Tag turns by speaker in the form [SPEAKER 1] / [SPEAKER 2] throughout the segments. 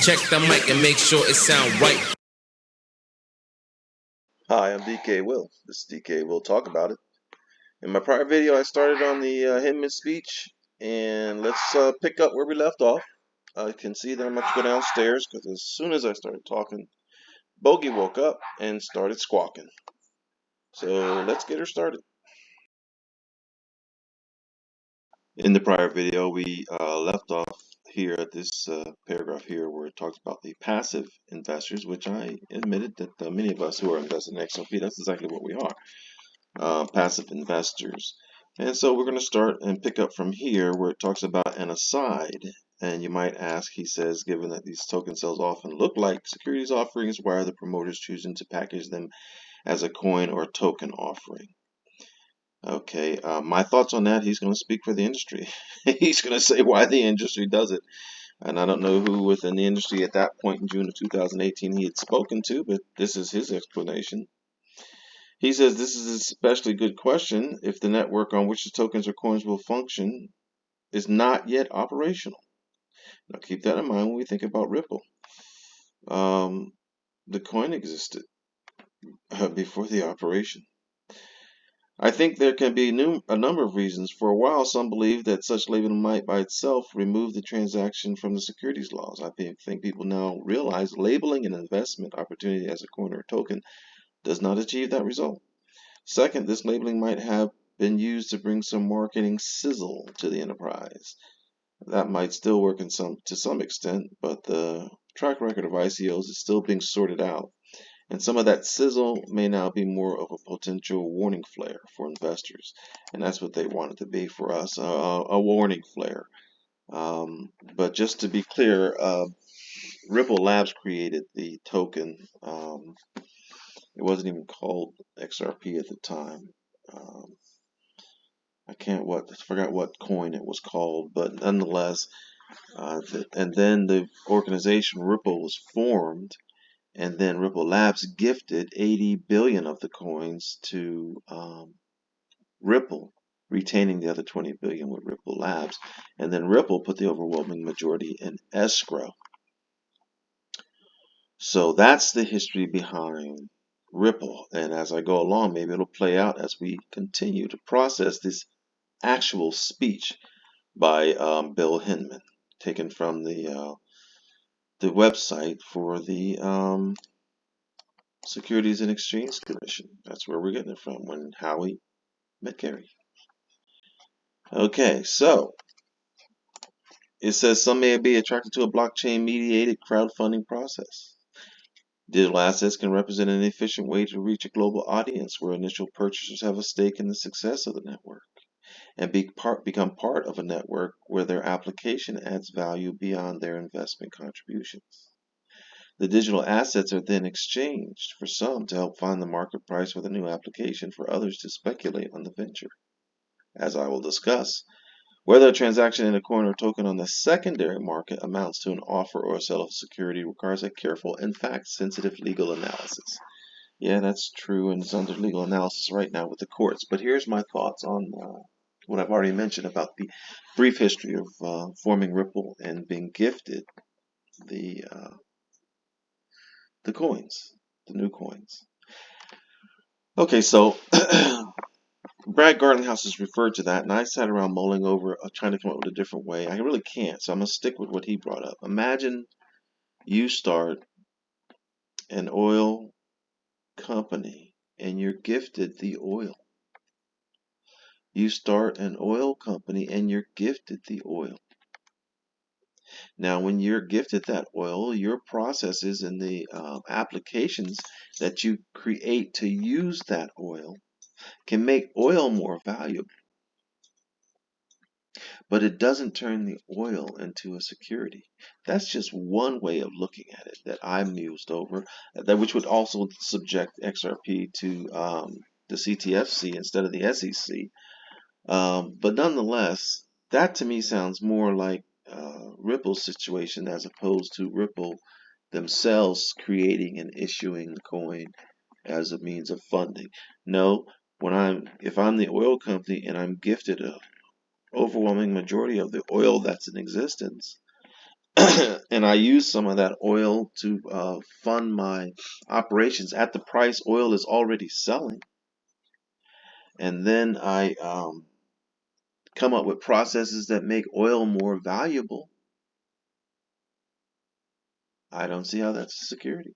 [SPEAKER 1] Check the mic and make sure it sound right.
[SPEAKER 2] Hi, I'm DK Will. This is DK Will Talk About It. In my prior video, I started on the Hinman speech, and let's pick up where we left off. I can see that I'm going to go downstairs because as soon as I started talking, Bogey woke up and started squawking. So let's get her started. In the prior video, we left off here at this paragraph here where it talks about the passive investors, which I admitted that many of us who are invested in XRP, that's exactly what we are, passive investors. And so we're going to start and pick up from here where it talks about an aside. And you might ask, he says, given that these token sales often look like securities offerings, why are the promoters choosing to package them as a coin or token offering? Okay, my thoughts on that, he's going to speak for the industry. He's going to say why the industry does it. And I don't know who within the industry at that point in June of 2018 he had spoken to, but this is his explanation. He says this is an especially good question if the network on which the tokens or coins will function is not yet operational. Now keep that in mind when we think about Ripple. The coin existed before the operation. I think there can be a number of reasons. For a while, some believe that such labeling might by itself remove the transaction from the securities laws. I think people now realize labeling an investment opportunity as a coin or token does not achieve that result. Second, this labeling might have been used to bring some marketing sizzle to the enterprise. That might still work to some extent, but the track record of ICOs is still being sorted out. And some of that sizzle may now be more of a potential warning flare for investors. And that's what they want it to be for us, a warning flare. But just to be clear, Ripple Labs created the token. It wasn't even called XRP at the time. I forgot what coin it was called, but nonetheless, and then the organization Ripple was formed. And then Ripple Labs gifted 80 billion of the coins to Ripple, retaining the other 20 billion with Ripple Labs. And then Ripple put the overwhelming majority in escrow. So that's the history behind Ripple. And as I go along, maybe it'll play out as we continue to process this actual speech by Bill Hinman, taken from the website for the Securities and Exchange Commission. That's where we're getting it from when Howie met Gary. Okay, so it says some may be attracted to a blockchain mediated crowdfunding process. Digital assets can represent an efficient way to reach a global audience where initial purchasers have a stake in the success of the network and become part of a network where their application adds value beyond their investment contributions. The digital assets are then exchanged for some to help find the market price for the new application, for others to speculate on the venture. As I will discuss, whether a transaction in a coin or token on the secondary market amounts to an offer or a sale of security requires a careful and fact-sensitive legal analysis. Yeah, that's true, and it's under legal analysis right now with the courts. But here's my thoughts on what I've already mentioned about the brief history of forming Ripple and being gifted the coins, the new coins. Okay, so Brad Garlinghouse has referred to that, and I sat around mulling over, trying to come up with a different way. I really can't, so I'm going to stick with what he brought up. Imagine you start an oil company, and you're gifted the oil. You start an oil company, and you're gifted the oil. Now, when you're gifted that oil, your processes and the applications that you create to use that oil can make oil more valuable. But it doesn't turn the oil into a security. That's just one way of looking at it that I'm mused over, which would also subject XRP to the CTFC instead of the SEC. But nonetheless, that to me sounds more like Ripple's situation as opposed to Ripple themselves creating and issuing the coin as a means of funding. No, if I'm the oil company and I'm gifted a overwhelming majority of the oil that's in existence, and I use some of that oil to fund my operations at the price oil is already selling. And then I come up with processes that make oil more valuable. I don't see how that's a security.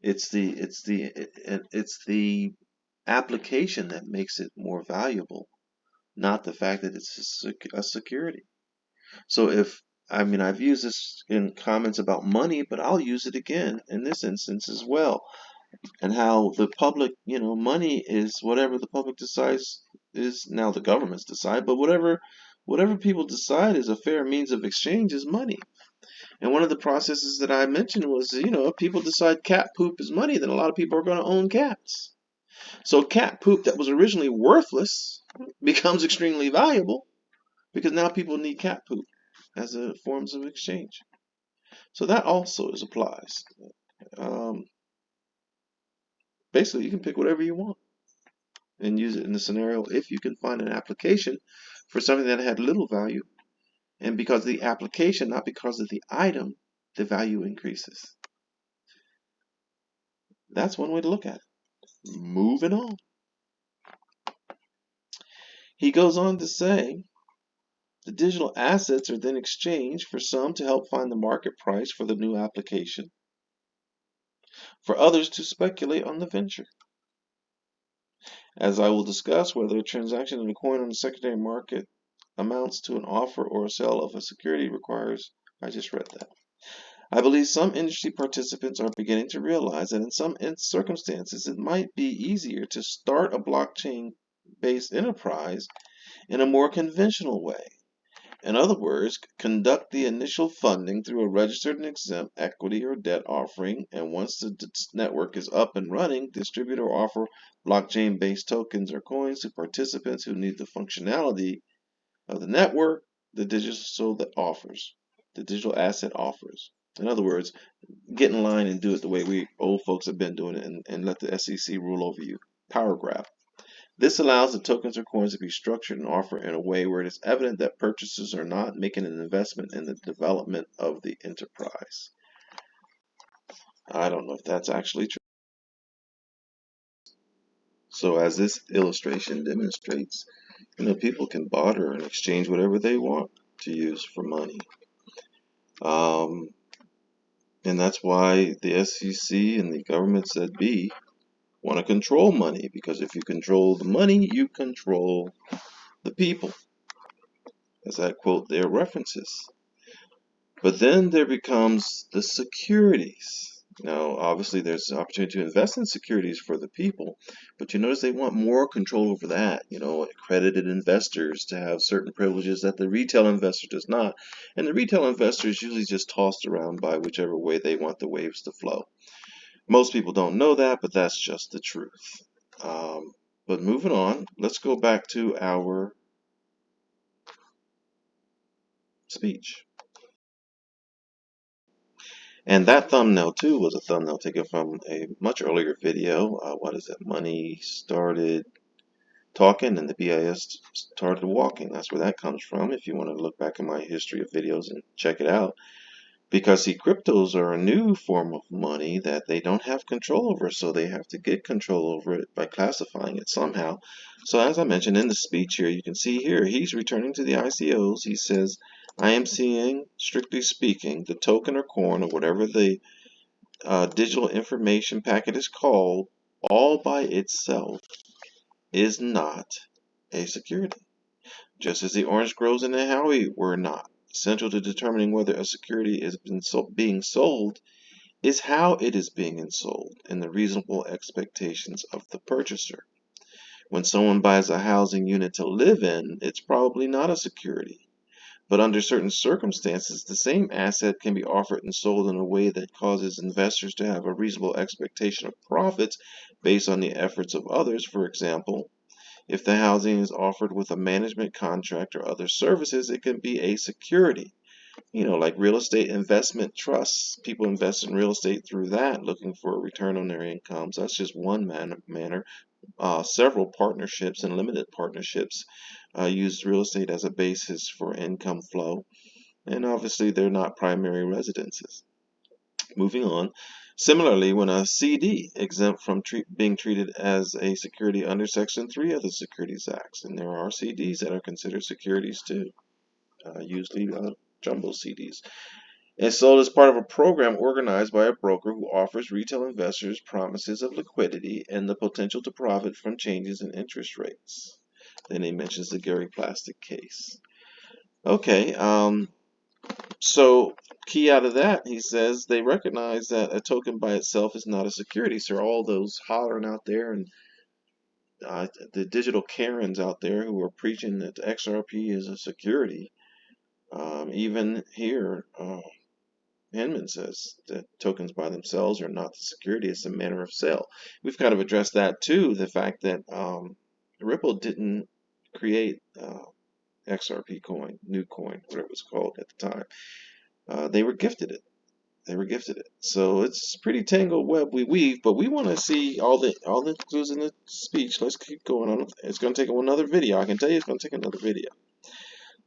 [SPEAKER 2] It's the application that makes it more valuable, not the fact that it's a security. So I've used this in comments about money, but I'll use it again in this instance as well. And how the public, money is whatever the public decides is now the governments decide, but whatever people decide is a fair means of exchange is money. And one of the processes that I mentioned was, if people decide cat poop is money, then a lot of people are going to own cats. So cat poop that was originally worthless becomes extremely valuable because now people need cat poop as a forms of exchange. So that also applies. Um, Basically, you can pick whatever you want and use it in the scenario if you can find an application for something that had little value. And because of the application, not because of the item, the value increases. That's one way to look at it. Moving on. He goes on to say, the digital assets are then exchanged for some to help find the market price for the new application, for others to speculate on the venture. As I will discuss, whether a transaction in a coin on the secondary market amounts to an offer or a sale of a security requires, I just read that. I believe some industry participants are beginning to realize that in some circumstances it might be easier to start a blockchain-based enterprise in a more conventional way. In other words, conduct the initial funding through a registered and exempt equity or debt offering, and once the network is up and running, distribute or offer blockchain-based tokens or coins to participants who need the functionality of the network the digital asset offers. In other words, get in line and do it the way we old folks have been doing it, and let the SEC rule over you. Power grab. This allows the tokens or coins to be structured and offered in a way where it is evident that purchasers are not making an investment in the development of the enterprise. I don't know if that's actually true. So as this illustration demonstrates, people can barter and exchange whatever they want to use for money. And that's why the SEC and the governments that be want to control money, because if you control the money, you control the people, as that quote there references. But then there becomes the securities. Now, obviously, there's an opportunity to invest in securities for the people, but you notice they want more control over that. Accredited investors to have certain privileges that the retail investor does not. And the retail investor is usually just tossed around by whichever way they want the waves to flow. Most people don't know that, but that's just the truth. But moving on, let's go back to our speech. And that thumbnail too was a thumbnail taken from a much earlier video. Money started talking and the BIS started walking. That's where that comes from. If you want to look back in my history of videos and check it out. Because, see, cryptos are a new form of money that they don't have control over, so they have to get control over it by classifying it somehow. So as I mentioned in the speech here, you can see here, he's returning to the ICOs. He says, I am seeing, strictly speaking, the token or coin or whatever the digital information packet is called, all by itself is not a security. Just as the orange grows in the Howie were not. Central to determining whether a security is being sold is how it is being sold and the reasonable expectations of the purchaser. When someone buys a housing unit to live in, it's probably not a security. But under certain circumstances, the same asset can be offered and sold in a way that causes investors to have a reasonable expectation of profits based on the efforts of others. For example, if the housing is offered with a management contract or other services, it can be a security. Like real estate investment trusts. People invest in real estate through that, looking for a return on their incomes. That's just one manner. Several partnerships and limited partnerships use real estate as a basis for income flow. and obviously they're not primary residences. Moving on. Similarly, when a CD exempt from being treated as a security under Section 3 of the Securities Acts, and there are CDs that are considered securities too, usually jumbo CDs, and sold as part of a program organized by a broker who offers retail investors promises of liquidity and the potential to profit from changes in interest rates. Then he mentions the Gary Plastic case. Okay, so key out of that, he says they recognize that a token by itself is not a security. So all those hollering out there and the digital Karens out there who are preaching that XRP is a security, even here, Hinman says that tokens by themselves are not the security, it's a manner of sale. We've kind of addressed that too, the fact that Ripple didn't create XRP coin, new coin, whatever it was called at the time. They were gifted it. They were gifted it. So it's pretty tangled web we weave, but we want to see all the clues in the speech. Let's keep going on. It's going to take another video. I can tell you it's going to take another video.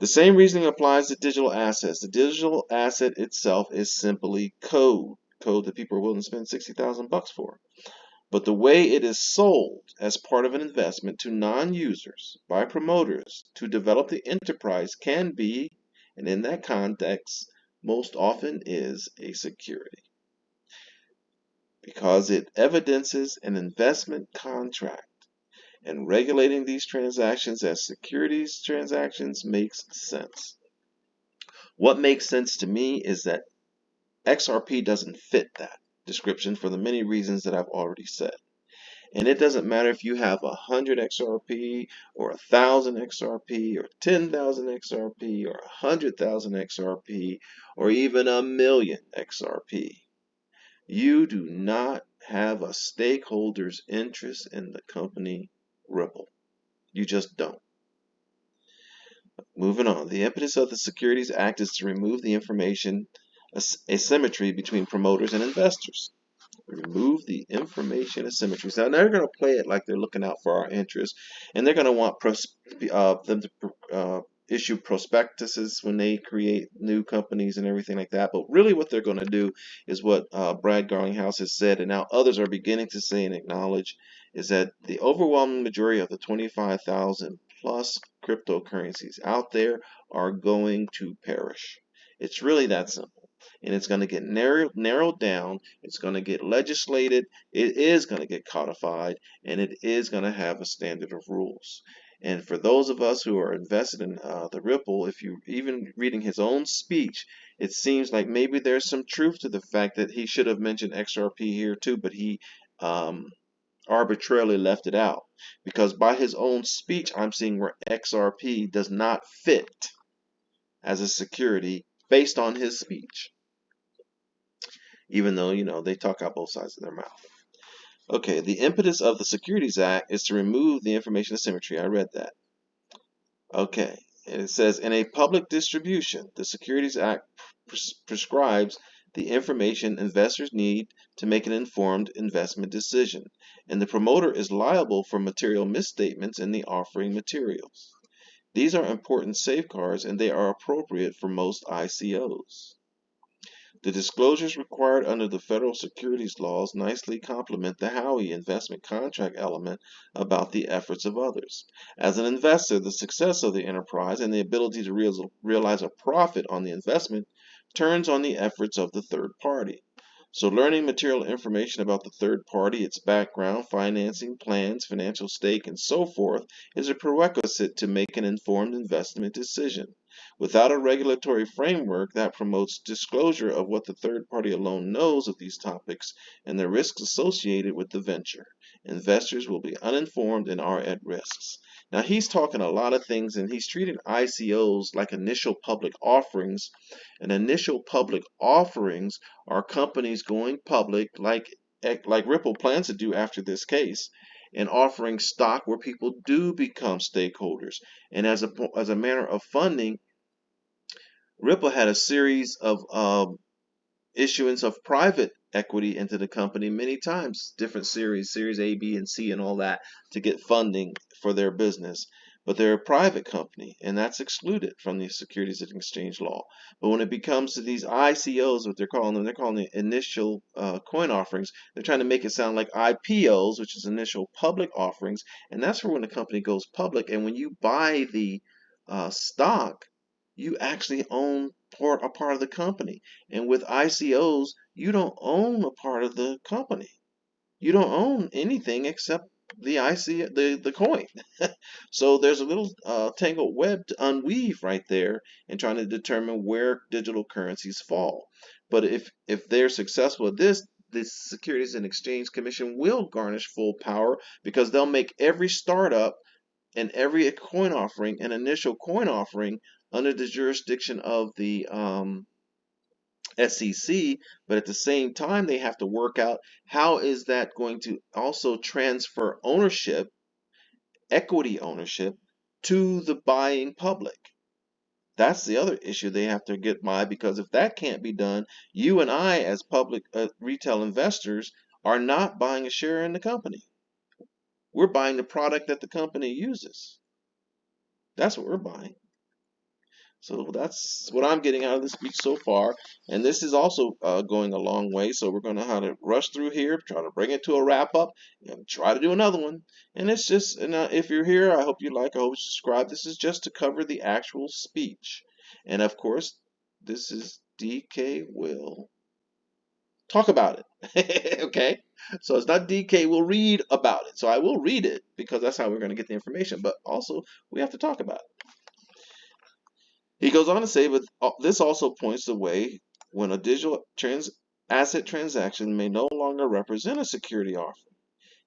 [SPEAKER 2] The same reasoning applies to digital assets. The digital asset itself is simply code that people are willing to spend $60,000 for. But the way it is sold as part of an investment to non-users by promoters to develop the enterprise can be, and in that context, most often is a security, because it evidences an investment contract, and regulating these transactions as securities transactions makes sense. What makes sense to me is that XRP doesn't fit that description for the many reasons that I've already said. And it doesn't matter if you have 100 XRP or 1,000 XRP or 10,000 XRP or 100,000 XRP or even 1,000,000 XRP. You do not have a stakeholder's interest in the company Ripple. You just don't. Moving on. The impetus of the Securities Act is to remove the information asymmetry between promoters and investors. Remove the information asymmetry. So now they're going to play it like they're looking out for our interests, and they're going to want them to issue prospectuses when they create new companies and everything like that. But really what they're going to do is what Brad Garlinghouse has said, and now others are beginning to say and acknowledge, is that the overwhelming majority of the 25,000 plus cryptocurrencies out there are going to perish. It's really that simple. And it's going to get narrowed down, it's going to get legislated, it is going to get codified, and it is going to have a standard of rules. And for those of us who are invested in the Ripple, if you even reading his own speech, it seems like maybe there's some truth to the fact that he should have mentioned XRP here too, but he arbitrarily left it out. Because by his own speech, I'm seeing where XRP does not fit as a security based on his speech. Even though, you know, they talk out both sides of their mouth. Okay, the impetus of the Securities Act is to remove the information asymmetry. I read that. Okay, and it says, in a public distribution, the Securities Act prescribes the information investors need to make an informed investment decision, and the promoter is liable for material misstatements in the offering materials. These are important safeguards, and they are appropriate for most ICOs. The disclosures required under the federal securities laws nicely complement the Howey investment contract element about the efforts of others. As an investor, the success of the enterprise and the ability to realize a profit on the investment turns on the efforts of the third party. So learning material information about the third party, its background, financing, plans, financial stake, and so forth is a prerequisite to make an informed investment decision. Without a regulatory framework that promotes disclosure of what the third party alone knows of these topics and the risks associated with the venture, investors will be uninformed and are at risks. Now he's talking a lot of things, and he's treating ICOs like initial public offerings. And initial public offerings are companies going public like Ripple plans to do after this case, and offering stock where people do become stakeholders. And as a manner of funding, Ripple had a series of issuance of private equity into the company many times, different series A, B, and C, and all that, to get funding for their business. but they're a private company, and that's excluded from the Securities and Exchange law. But when it becomes to these ICOs, what they're calling the initial coin offerings. They're trying to make it sound like IPOs, which is initial public offerings, and that's for when the company goes public. And when you buy the stock, you actually own a part of the company. And with ICOs, you don't own a part of the company. You don't own anything except the the coin. So there's a little tangled web to unweave right there in trying to determine where digital currencies fall. But if they're successful at this, the Securities and Exchange Commission will garnish full power because they'll make every startup and every coin offering an initial coin offering under the jurisdiction of the SEC, but at the same time, they have to work out how is that going to also transfer ownership, equity ownership, to the buying public. That's the other issue they have to get by, because if that can't be done, you and I, as public retail investors, are not buying a share in the company. We're buying the product that the company uses. That's what we're buying. So that's what I'm getting out of this speech so far. And this is also going a long way. So we're going to have to rush through here, try to bring it to a wrap up, and try to do another one. And it's just, and if you're here, I hope you like, I hope you subscribe. This is just to cover the actual speech. And of course, this is DK will talk about it. Okay? So it's not DK will read about it. So I will read it because that's how we're going to get the information. But also, we have to talk about it. He goes on to say, but this also points the way when a digital asset transaction may no longer represent a security offering.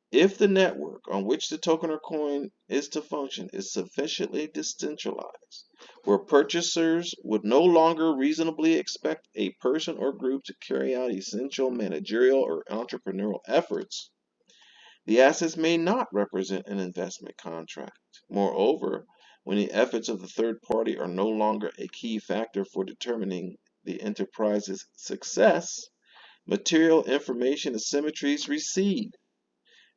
[SPEAKER 2] If the network on which the token or coin is to function is sufficiently decentralized, where purchasers would no longer reasonably expect a person or group to carry out essential managerial or entrepreneurial efforts, the assets may not represent an investment contract. Moreover, when the efforts of the third party are no longer a key factor for determining the enterprise's success, material information asymmetries recede.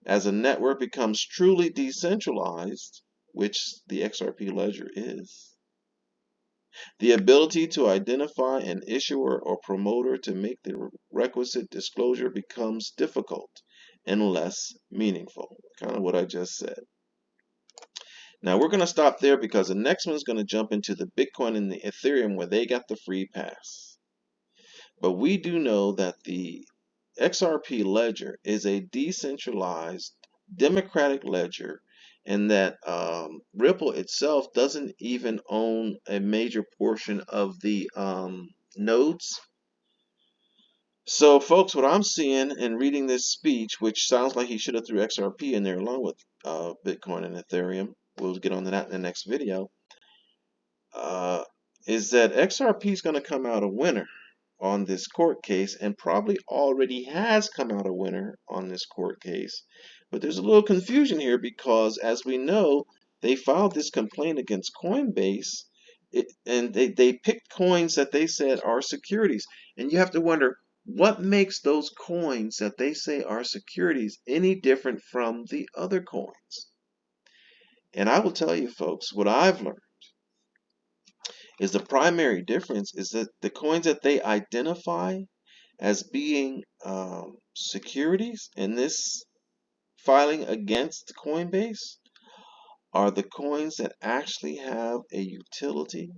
[SPEAKER 2] As a network becomes truly decentralized, which the XRP ledger is, the ability to identify an issuer or promoter to make the requisite disclosure becomes difficult and less meaningful. Kind of what I just said. Now we're going to stop there because the next one is going to jump into the Bitcoin and the Ethereum where they got the free pass. But we do know that the XRP ledger is a decentralized democratic ledger, and that Ripple itself doesn't even own a major portion of the nodes. So folks, what I'm seeing and reading this speech, which sounds like he should have threw XRP in there along with Bitcoin and Ethereum, we'll get on to that in the next video, is that XRP is going to come out a winner on this court case, and probably already has come out a winner on this court case. But there's a little confusion here because, as we know, they filed this complaint against Coinbase, and they picked coins that they said are securities. And you have to wonder, what makes those coins that they say are securities any different from the other coins? And I will tell you, folks, what I've learned is the primary difference is that the coins that they identify as being securities in this filing against Coinbase are the coins that actually have a utility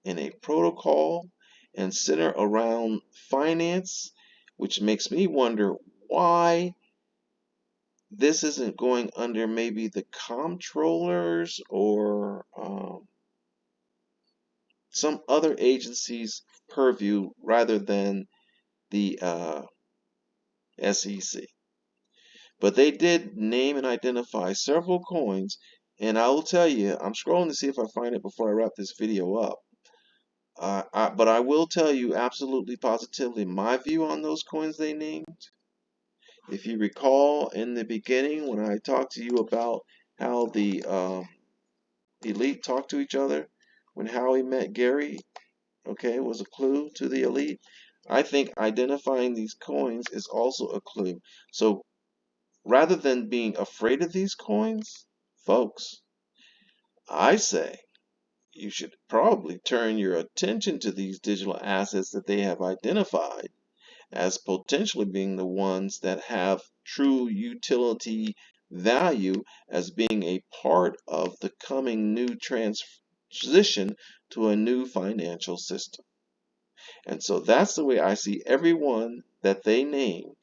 [SPEAKER 2] and a protocol and center around finance, which makes me wonder why this isn't going under maybe the comptrollers or some other agency's purview rather than the SEC. But they did name and identify several coins, and I will tell you, I'm scrolling to see if I find it before I wrap this video up. But I will tell you absolutely positively my view on those coins they named. If you recall in the beginning when I talked to you about how the elite talk to each other, when Howie met Gary, okay, was a clue to the elite. I think identifying these coins is also a clue. So rather than being afraid of these coins, folks, I say you should probably turn your attention to these digital assets that they have identified as potentially being the ones that have true utility value as being a part of the coming new transition to a new financial system. And so that's the way I see everyone that they named.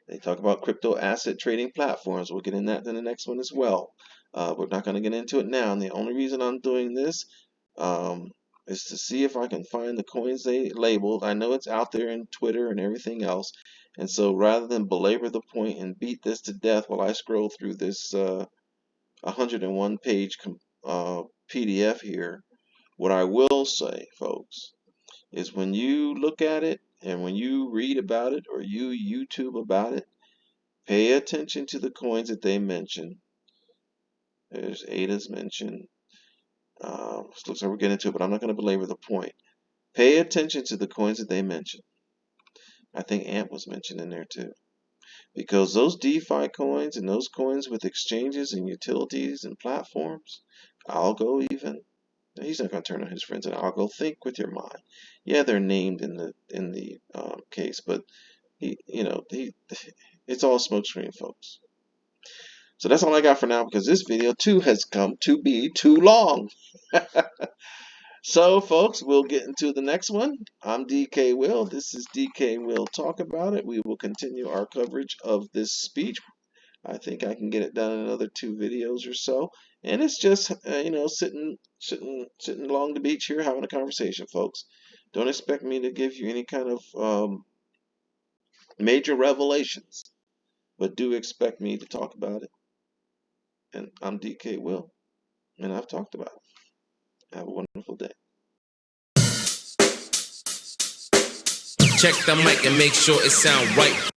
[SPEAKER 2] They talk about crypto asset trading platforms. We'll get in that in the next one as well. We're not going to get into it now. And the only reason I'm doing this is to see if I can find the coins they labeled. I know it's out there in Twitter and everything else. And so rather than belabor the point and beat this to death while I scroll through this 101 page PDF here, what I will say, folks, is when you look at it and when you read about it or you YouTube about it, pay attention to the coins that they mention. There's ADA's mentioned. Looks like we're getting into it, but I'm not going to belabor the point. Pay attention to the coins that they mention. I think AMP was mentioned in there too. Because those DeFi coins and those coins with exchanges and utilities and platforms, I'll go even. He's not going to turn on his friends, and I'll go think with your mind. Yeah, they're named in the case, but it's all smokescreen, folks. So that's all I got for now, because this video too has come to be too long. So, folks, we'll get into the next one. I'm DK Will. This is DK Will Talk About It. We will continue our coverage of this speech. I think I can get it done in another 2 videos or so. And it's just, sitting along the beach here having a conversation, folks. Don't expect me to give you any kind of major revelations, but do expect me to talk about it. And I'm DK Will, and I've talked about it. Have a wonderful day.
[SPEAKER 1] Check the mic and make sure it sound right.